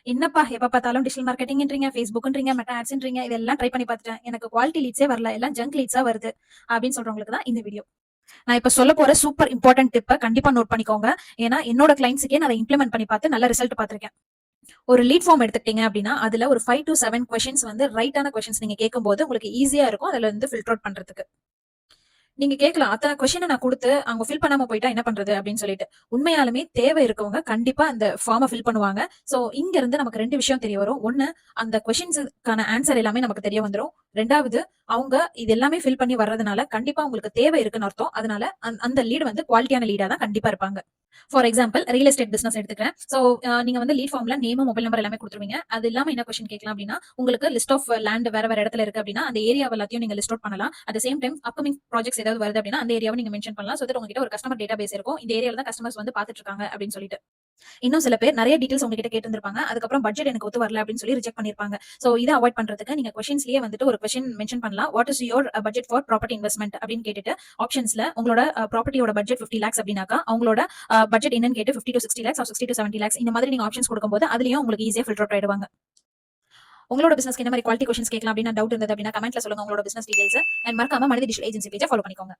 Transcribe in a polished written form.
என்னப்பா எப்ப பார்த்தாலும் டிஜிட்டல் மார்க்கெட்டிங்ன்றீங்க, Facebookன்றீங்க, மெட்டா ஆட்ஸ்ன்றீங்க, இதெல்லாம் ட்ரை பண்ணி பார்த்துட்டேன். எனக்கு குவாலிட்டி லீட்ஸே வரல. எல்லாம் ஜங்க் லீட்ஸா வருது. அப்படின்னு சொல்றவங்களுக்கு தான் இந்த வீடியோ. நான் இப்ப சொல்ல போற சூப்பர் இம்பார்ட்டன்ட் டிப்ப கண்டிப்பா நோட் பண்ணிக்கோங்க. ஏன்னா என்னோட கிளைண்ட்ஸ்க்கே நான் அத இம்ப்ளிமெண்ட் பண்ணி பார்த்து நல்ல ரிசல்ட் பார்த்திருக்கேன். ஒரு லீட் ஃபார்ம் எடுத்துக்கிட்டீங்க அப்படின்னா, அதுல ஒரு 5 to 7 கொஸ்டின்ஸ் வந்து ரைட்டான கொஸ்டின்ஸ் நீங்க கேட்கும்போது உங்களுக்கு ஈஸியா இருக்கும். அதுல இருந்து ஃபில்டர் அவுட் பண்றதுக்கு. நீங்க கேட்கலாம், அத்தன கொஸ்டின நான் குடுத்து அவங்க ஃபில் பண்ணாம போயிட்டா என்ன பண்றது? அப்படின்னு சொல்லிட்டு. உண்மையாலுமே தேவை இருக்கவங்க கண்டிப்பா அந்த ஃபார்ம ஃபில் பண்ணுவாங்க. சோ இங்க இருந்து நமக்கு 2 விஷயம் தெரிய வரும். 1 அந்த கொஸ்டின்ஸ்க்கான ஆன்சர் எல்லாமே நமக்கு தெரிய வந்துரும். 2வது அவங்க இது எல்லாமே ஃபில் பண்ணி வர்றதுனால கண்டிப்பா உங்களுக்கு தேவை இருக்குன்னு அர்த்தம். அதனால அந்த லீட் வந்து குவாலிட்டியான லீடா தான் கண்டிப்பா இருப்பாங்க. For example real estate business எடுத்துக்கிறேன். சோ நீங்க வந்து லீட் ஃபார்ம்ல நேம், மொபைல் நம்பர் எல்லாமே குடுத்துருவீங்க. அது இல்லாம என்ன கொஸ்டின் கேட்கலாம் அப்படின்னா, உங்களுக்கு லிஸ்ட் ஆஃப் லேண்ட் வேற வேற இடத்துல இருக்கு அப்படின்னா, அந்த ஏரியா எல்லாத்தையும் நீங்க லிஸ்ட் அவுட் பண்ணலாம். At the same time upcoming projects ஏதாவது வருது அப்படின்னா, அந்த ஏரியாவை நீங்க மென்ஷன் பண்ணலாம். சோ தட் உங்ககிட்ட ஒரு கஸ்டமர் டேட்டாபேஸ் இருக்கும். இந்த ஏரியால தான் கஸ்டமர்ஸ் வந்து பார்த்துட்டு இருக்காங்க அப்படின்னு சொல்லிட்டு. இன்னும் சில பேர் நிறைய டீடைல்ஸ் உங்ககிட்ட கேட்டிருந்திருப்பாங்க. அதுக்கப்புறம் பட்ஜெட் எனக்கு ஒத்து வரல அப்படின்னு சொல்லி ரிஜெக்ட் பண்ணிருப்பாங்க. சோ இத அவாய்ட் பண்றதுக்கு நீங்க கொஸ்டின்ஸ்லயே வந்துட்டு ஒரு கொஸ்டின் மென்ஷன் பண்ணலாம். What is your budget for property investment அப்படின்னு கேட்டுட்டு ஆப்ஷன்ஸ்ல உங்களோட ப்ராப்பர்ட்டியோட பட்ஜெட் 50 lakhs அப்படின்னாக்கா அவங்களோட பட்ஜெட் என்னன்னு கேட்டு 50 to 60 lakhs or 60 to 70 lakhs இந்த மாதிரி நீங்க ஆப்ஷன்ஸ் கொடுக்கும்போது அதுலயும் உங்களுக்கு ஈஸியா ஃபில்டர் அவுட் ஆயிடுவாங்க. உங்களோட பிசினஸ்க்கு என்ன மாதிரி குவாலிட்டி கொஸ்டின்ஸ் கேட்கலாம் அப்படின்னு டவுட் இருந்தது அப்படின்னா கமெண்ட்ல சொல்லுங்க உங்களோட பிசினஸ் டீடைல்ஸ். அண்ட் மறக்காம மனித டிஜிட்டல் ஏஜென்சி பேஜை ஃபாலோ பண்ணிக்கோங்க.